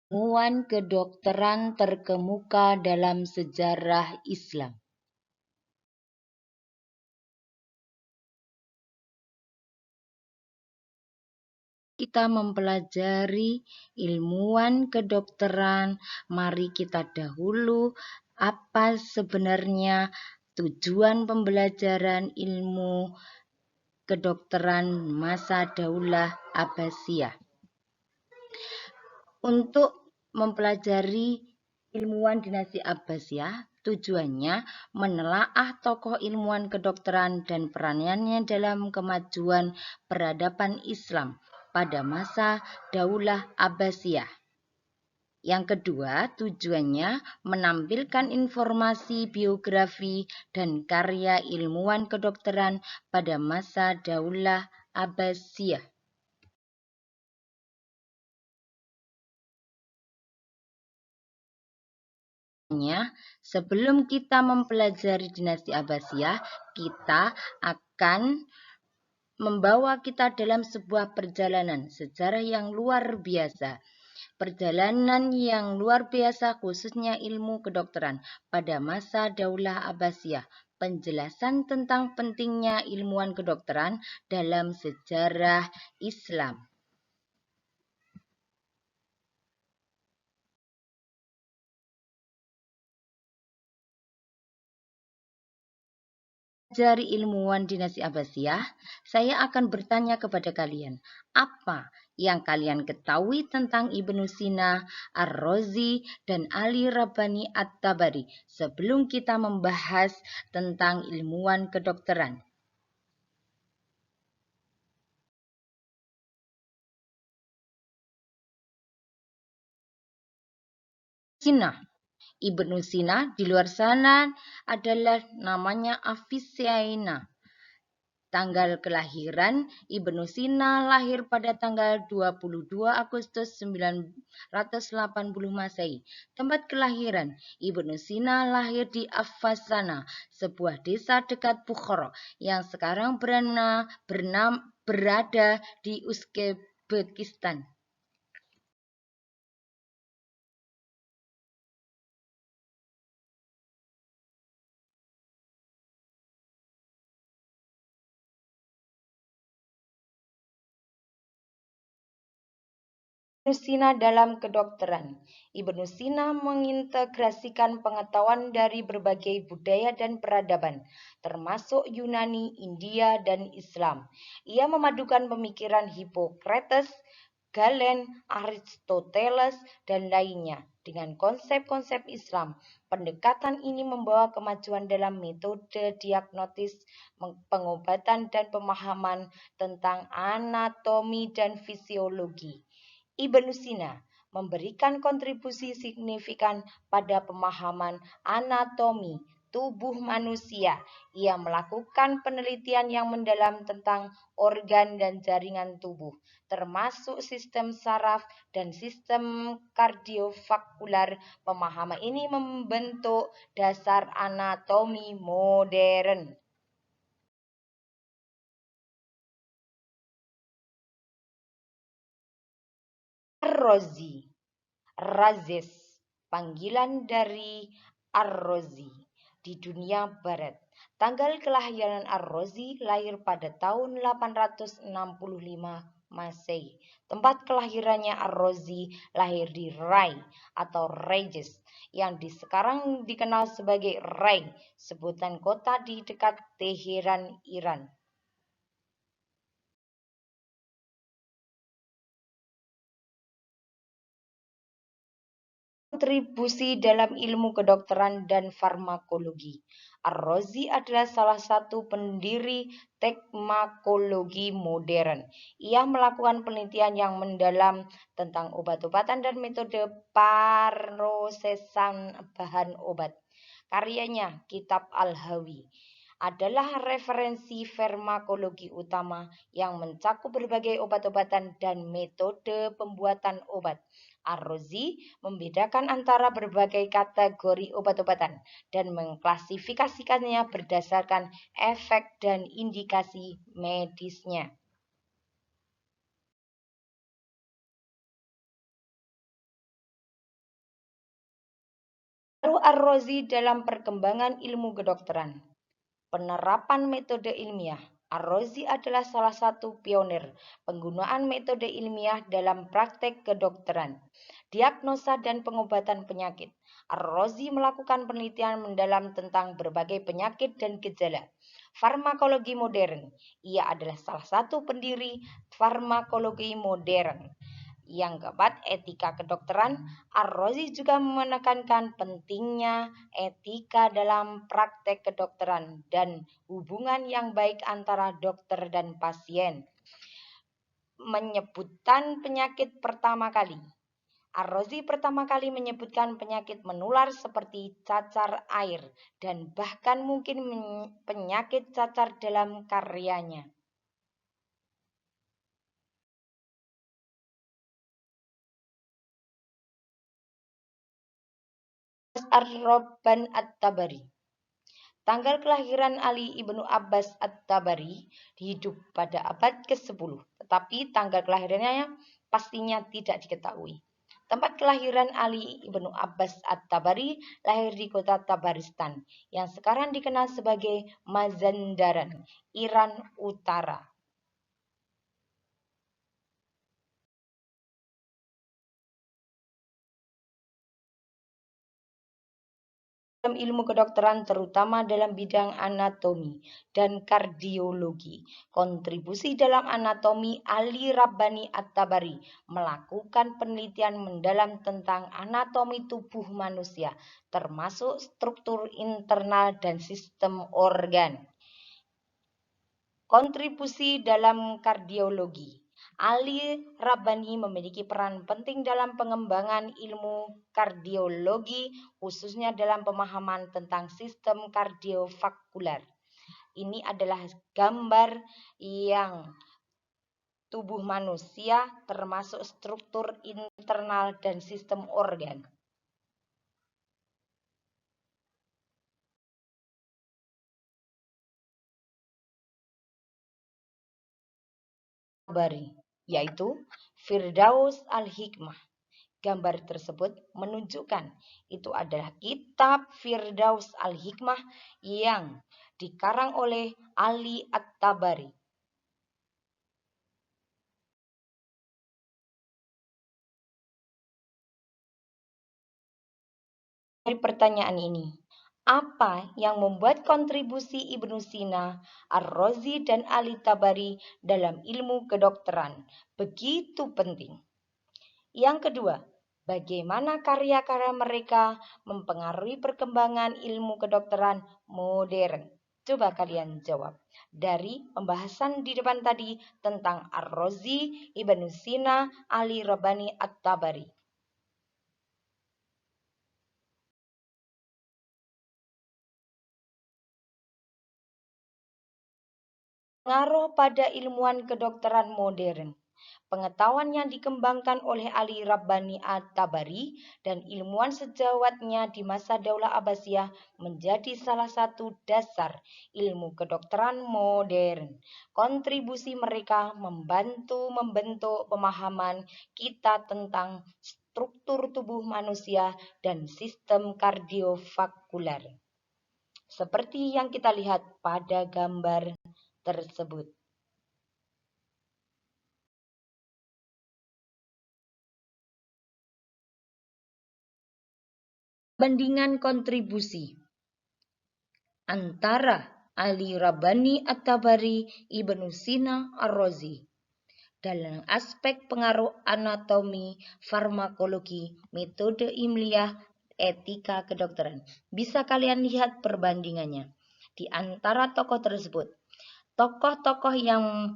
Ilmuwan kedokteran terkemuka dalam sejarah Islam. Kita mempelajari ilmuwan kedokteran, mari kita dahulu apa sebenarnya tujuan pembelajaran ilmu kedokteran masa Daulah Abbasiyah. Untuk mempelajari ilmuwan dinasti Abbasiyah, tujuannya menelaah tokoh ilmuwan kedokteran dan peranannya dalam kemajuan peradaban Islam pada masa Daulah Abbasiyah. Yang kedua, tujuannya menampilkan informasi biografi dan karya ilmuwan kedokteran pada masa Daulah Abbasiyah. Sebelum kita mempelajari dinasti Abbasiyah, kita akan membawa kita dalam sebuah perjalanan sejarah yang luar biasa. Perjalanan yang luar biasa khususnya ilmu kedokteran pada masa Daulah Abbasiyah. Penjelasan tentang pentingnya ilmuwan kedokteran dalam sejarah Islam. Dari ilmuwan dinasti Abbasiyah, saya akan bertanya kepada kalian, apa yang kalian ketahui tentang Ibnu Sina, Ar-Razi, dan Ali Rabbani At-Tabari sebelum kita membahas tentang ilmuwan kedokteran? Sina. Ibnu Sina di luar sana adalah namanya Avicenna. Tanggal kelahiran Ibnu Sina lahir pada tanggal 22 Agustus 980 Masehi. Tempat kelahiran Ibnu Sina lahir di Afasana, sebuah desa dekat Bukhara yang sekarang berada di Uzbekistan. Ibnu Sina dalam kedokteran. Ibnu Sina mengintegrasikan pengetahuan dari berbagai budaya dan peradaban, termasuk Yunani, India, dan Islam. Ia memadukan pemikiran Hippocrates, Galen, Aristoteles, dan lainnya dengan konsep-konsep Islam. Pendekatan ini membawa kemajuan dalam metode diagnosis, pengobatan, dan pemahaman tentang anatomi dan fisiologi. Ibnu Sina memberikan kontribusi signifikan pada pemahaman anatomi tubuh manusia. Ia melakukan penelitian yang mendalam tentang organ dan jaringan tubuh, termasuk sistem saraf dan sistem kardiovaskular. Pemahaman ini membentuk dasar anatomi modern. Ar-Razi, Razes, panggilan dari Ar-Razi di dunia barat. Tanggal kelahiran Ar-Razi lahir pada tahun 865 Masehi. Tempat kelahirannya Ar-Razi lahir di Rai atau Rajes yang sekarang dikenal sebagai Rai, sebutan kota di dekat Teheran, Iran. Kontribusi dalam ilmu kedokteran dan farmakologi. Ar-Razi adalah salah satu pendiri tekmakologi modern. Ia melakukan penelitian yang mendalam tentang obat-obatan dan metode prosesan bahan obat. Karyanya, Kitab Al-Hawi, adalah referensi farmakologi utama yang mencakup berbagai obat-obatan dan metode pembuatan obat. Ar-Razi membedakan antara berbagai kategori obat-obatan dan mengklasifikasikannya berdasarkan efek dan indikasi medisnya. Ar-Razi dalam perkembangan ilmu kedokteran. Penerapan metode ilmiah. Ar-Razi adalah salah satu pionir penggunaan metode ilmiah dalam praktek kedokteran, diagnosa dan pengobatan penyakit. Ar-Razi melakukan penelitian mendalam tentang berbagai penyakit dan gejala. Farmakologi modern. Ia adalah salah satu pendiri farmakologi modern. Yang keempat, etika kedokteran. Ar-Razi juga menekankan pentingnya etika dalam praktek kedokteran dan hubungan yang baik antara dokter dan pasien. Menyebutkan penyakit pertama kali. Ar-Razi pertama kali menyebutkan penyakit menular seperti cacar air dan bahkan mungkin penyakit cacar dalam karyanya. Ar-Rabban At-Tabari. Tanggal kelahiran Ali ibnu Abbas At-Tabari hidup pada abad ke-10, tetapi tanggal kelahirannya pastinya tidak diketahui. Tempat kelahiran Ali ibnu Abbas At-Tabari lahir di kota Tabaristan, yang sekarang dikenal sebagai Mazandaran, Iran Utara. Dalam ilmu kedokteran terutama dalam bidang anatomi dan kardiologi. Kontribusi dalam anatomi Ali Rabbani At-Tabari melakukan penelitian mendalam tentang anatomi tubuh manusia, termasuk struktur internal dan sistem organ. Kontribusi dalam kardiologi. Ali Rabbani memiliki peran penting dalam pengembangan ilmu kardiologi, khususnya dalam pemahaman tentang sistem kardiovaskular. Ini adalah gambar yang tubuh manusia termasuk struktur internal dan sistem organ. Yaitu Firdaus Al-Hikmah. Gambar tersebut menunjukkan itu adalah kitab Firdaus Al-Hikmah yang dikarang oleh Ali At-Tabari. Dari pertanyaan ini, apa yang membuat kontribusi Ibnu Sina, Ar-Razi, dan Ali Tabari dalam ilmu kedokteran begitu penting? Yang kedua, bagaimana karya-karya mereka mempengaruhi perkembangan ilmu kedokteran modern? Coba kalian jawab. Dari pembahasan di depan tadi tentang Ar-Razi, Ibnu Sina, Ali Rabbani At-Tabari. Pengaruh pada ilmuwan kedokteran modern. Pengetahuan yang dikembangkan oleh Ali Rabbani At-Tabari dan ilmuwan sejawatnya di masa Daulah Abbasiyah menjadi salah satu dasar ilmu kedokteran modern. Kontribusi mereka membantu membentuk pemahaman kita tentang struktur tubuh manusia dan sistem kardiovaskular. Seperti yang kita lihat pada gambar tersebut. Bandingan kontribusi antara Ali Rabbani At-Tabari, Ibnu Sina, Ar-Razi dalam aspek pengaruh anatomi, farmakologi, metode ilmiah, etika kedokteran. Bisa kalian lihat perbandingannya di antara tokoh tersebut. Tokoh-tokoh yang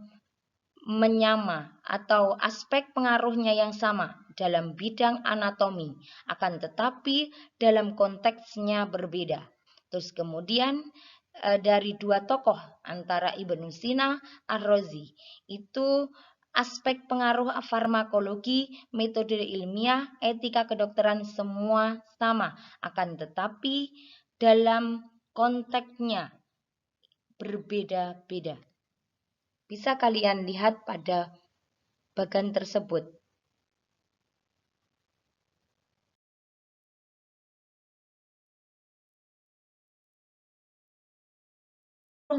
menyama atau aspek pengaruhnya yang sama dalam bidang anatomi, akan tetapi dalam konteksnya berbeda. Terus kemudian dari dua tokoh antara Ibnu Sina, Ar-Razi, itu aspek pengaruh farmakologi, metode ilmiah, etika kedokteran semua sama, akan tetapi dalam konteksnya berbeda-beda. Bisa kalian lihat pada bagan tersebut.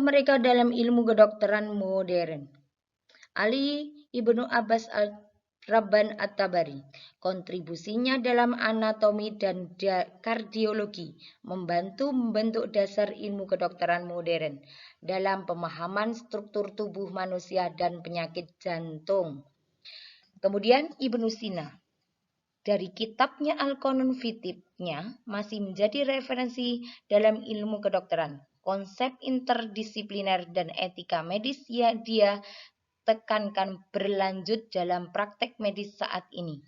mereka dalam ilmu kedokteran modern. Ali Ibnu Abbas Al-Rabban At-Tabari. Kontribusinya dalam anatomi dan kardiologi membantu membentuk dasar ilmu kedokteran modern dalam pemahaman struktur tubuh manusia dan penyakit jantung. Kemudian Ibnu Sina. Dari kitabnya Al-Qanun Fitibnya masih menjadi referensi dalam ilmu kedokteran. Konsep interdisipliner dan etika medis dia tekankan berlanjut dalam praktek medis saat ini.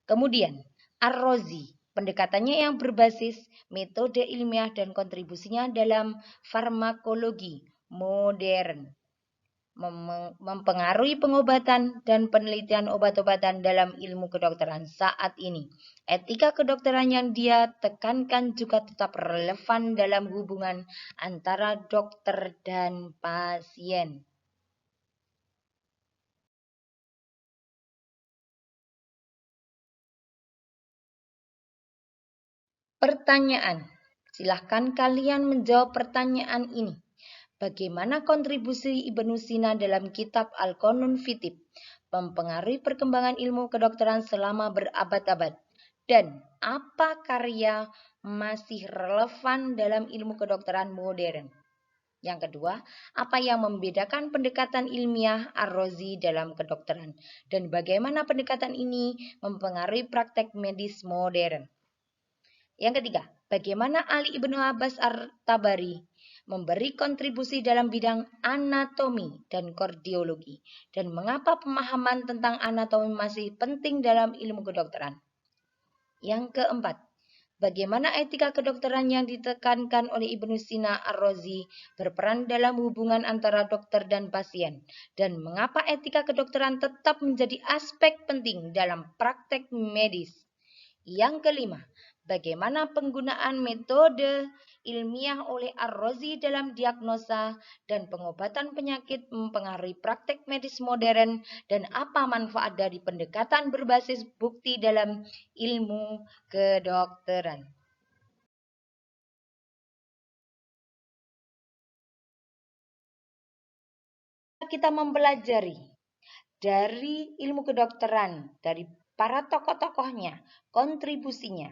Kemudian, Ar-Razi, pendekatannya yang berbasis metode ilmiah dan kontribusinya dalam farmakologi modern, mempengaruhi pengobatan dan penelitian obat-obatan dalam ilmu kedokteran saat ini. Etika kedokteran yang dia tekankan juga tetap relevan dalam hubungan antara dokter dan pasien. Pertanyaan. Silahkan kalian menjawab pertanyaan ini. Bagaimana kontribusi Ibnu Sina dalam kitab Al-Qanun Fitib mempengaruhi perkembangan ilmu kedokteran selama berabad-abad? Dan apa karya masih relevan dalam ilmu kedokteran modern? Yang kedua, apa yang membedakan pendekatan ilmiah Ar-Razi dalam kedokteran? Dan bagaimana pendekatan ini mempengaruhi praktek medis modern? Yang ketiga, bagaimana Ali Ibnu Abbas Ar-Tabari memberi kontribusi dalam bidang anatomi dan kardiologi, dan mengapa pemahaman tentang anatomi masih penting dalam ilmu kedokteran. Yang keempat, bagaimana etika kedokteran yang ditekankan oleh Ibnu Sina Ar-Razi berperan dalam hubungan antara dokter dan pasien, dan mengapa etika kedokteran tetap menjadi aspek penting dalam praktek medis. Yang kelima, bagaimana penggunaan metode ilmiah oleh Ar-Razi dalam diagnosa dan pengobatan penyakit mempengaruhi praktek medis modern, dan apa manfaat dari pendekatan berbasis bukti dalam ilmu kedokteran. Kita mempelajari dari ilmu kedokteran, dari para tokoh-tokohnya, kontribusinya.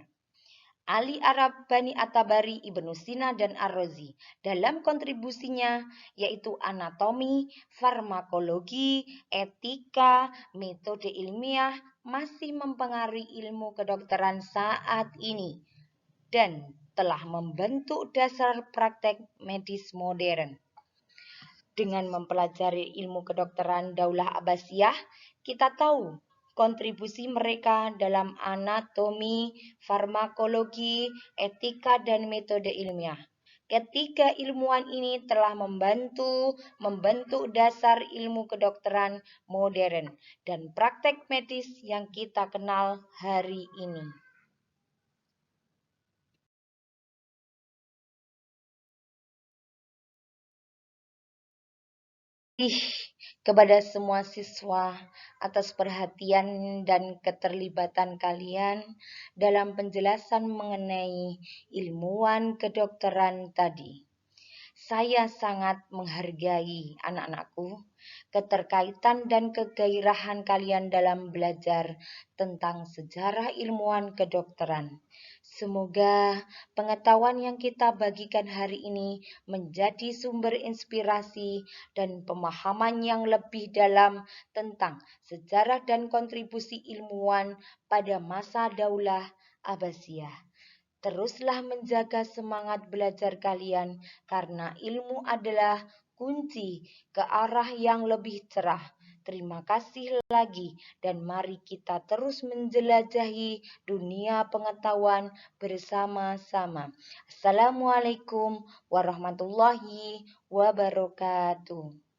Ali Bani At-Tabari, Ibnu Sina, dan Ar-Razi dalam kontribusinya yaitu anatomi, farmakologi, etika, metode ilmiah masih mempengaruhi ilmu kedokteran saat ini dan telah membentuk dasar praktek medis modern. Dengan mempelajari ilmu kedokteran Daulah Abbasiyah, kita tahu kontribusi mereka dalam anatomi, farmakologi, etika, dan metode ilmiah. Ketiga ilmuwan ini telah membentuk dasar ilmu kedokteran modern dan praktek medis yang kita kenal hari ini. Kepada semua siswa atas perhatian dan keterlibatan kalian dalam penjelasan mengenai ilmuwan kedokteran tadi. Saya sangat menghargai anak-anakku, keterkaitan dan kegairahan kalian dalam belajar tentang sejarah ilmuwan kedokteran. Semoga pengetahuan yang kita bagikan hari ini menjadi sumber inspirasi dan pemahaman yang lebih dalam tentang sejarah dan kontribusi ilmuwan pada masa Daulah Abbasiyah. Teruslah menjaga semangat belajar kalian karena ilmu adalah kunci ke arah yang lebih cerah. Terima kasih lagi dan mari kita terus menjelajahi dunia pengetahuan bersama-sama. Assalamualaikum warahmatullahi wabarakatuh.